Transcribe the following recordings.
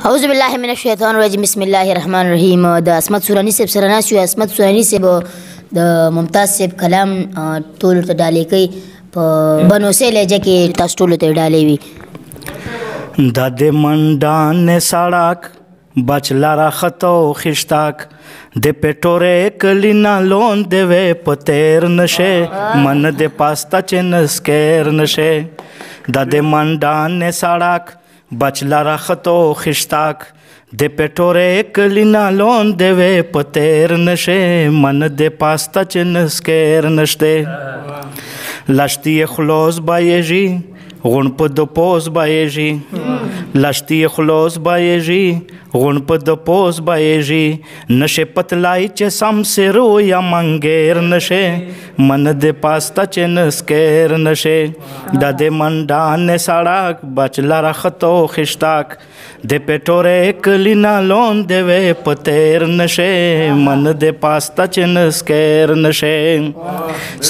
اعوذ بالله من الشیطان الرجیم بسم الله الرحمن الرحیم. د عصمت سوراني صاحب سره ناست یو. عصمت سوراني صاحب د ممتاز صاحب کلام ټولو ته ډالۍ کوي په بنوسۍ لهجه کې تاسو ټولو ته ډالۍ وي. دا د منډان سړک بچلا را خطو خشتاک د پټوره کلینا لون دیوه پتیر نشه من د پاستا چنسکر نشه. دا د منډان سړک بچلا را خطو خشتاک د پټوره کلینا لون دیوه پتیر نشه من د پاستا چنسکر نشته. لشتی خلوص بایجی غون په د پوز بایجی لشتی خلوص بایجی غون په د پوز بایجی نشه پتلای چې سم سرو یا منګیر نشه من د پاستا چې نسکیر نشه. د د منډان سړک بچلا را خطو خشتاک د پټوره کلینا لون دیوه پتیر نشه من د پاستا چې نسکیر نشه.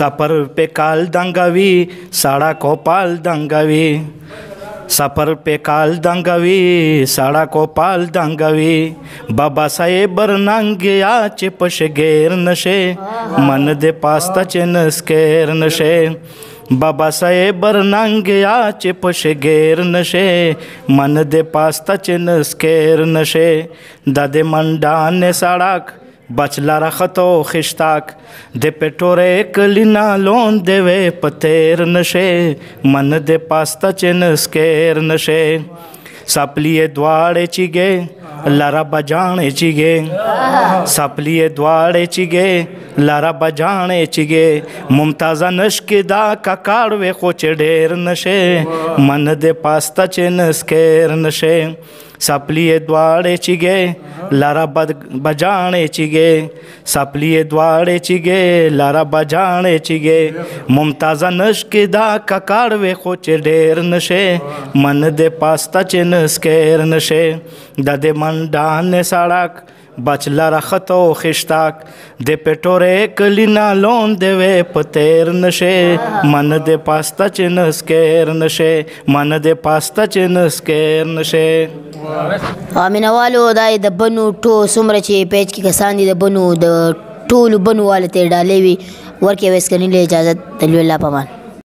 سفر په کال دنګوي سړک او پال دنګوي سفر पे काल दंगवी साड़ा को पाल दंगवी बाबा साहेब रंगिया चिपश गेर नशे मन दे पास्ता चिनस्केर नशे. बाबा साहेब रंगिया चिपश गेर नशे मन दे पास्ता चिनस्केर नशे. दादे मंडान सड़क बचला रखतो खिश्ताक दे पेटोरे कलिना लोन देवे पतेर नशे मन दे पास्ता चिनस्केर नशे. सापलिए द्वाड़े चिगे लारा बजाने चिगे सापलिए द्वाड़े चिगे लारा बजाने चिगे मुमताज़ा नशकिदा का काड़वे खोचे ढेर नशे मन दे पास्ता चिनस्केर नशे. सापलिए द्वाड़े चिगे लारा बजाने चिगे सापलिए द्वाड़े चिगे लारा बजाने चिगे मुमताज़ा नशकिदा का काड़वे खोचे ढेर नशे मन दे पास्ता चिनस्केर नशे. ददे मंडान सड़क बचला रखतो खिश्ताक दे पेटोरे कलिना लोन देवे पतेर नशे मन दे पास्ता चिनस्केर नशे मन दे पास्ता चिनस्केर नशे. مینوالو دا د بنو څومره چې پیج کې کسان دي د بنو د ټولو بنو والو ته ډالۍ وي ورکې ویسکني له اجازت تلوي الله پامان.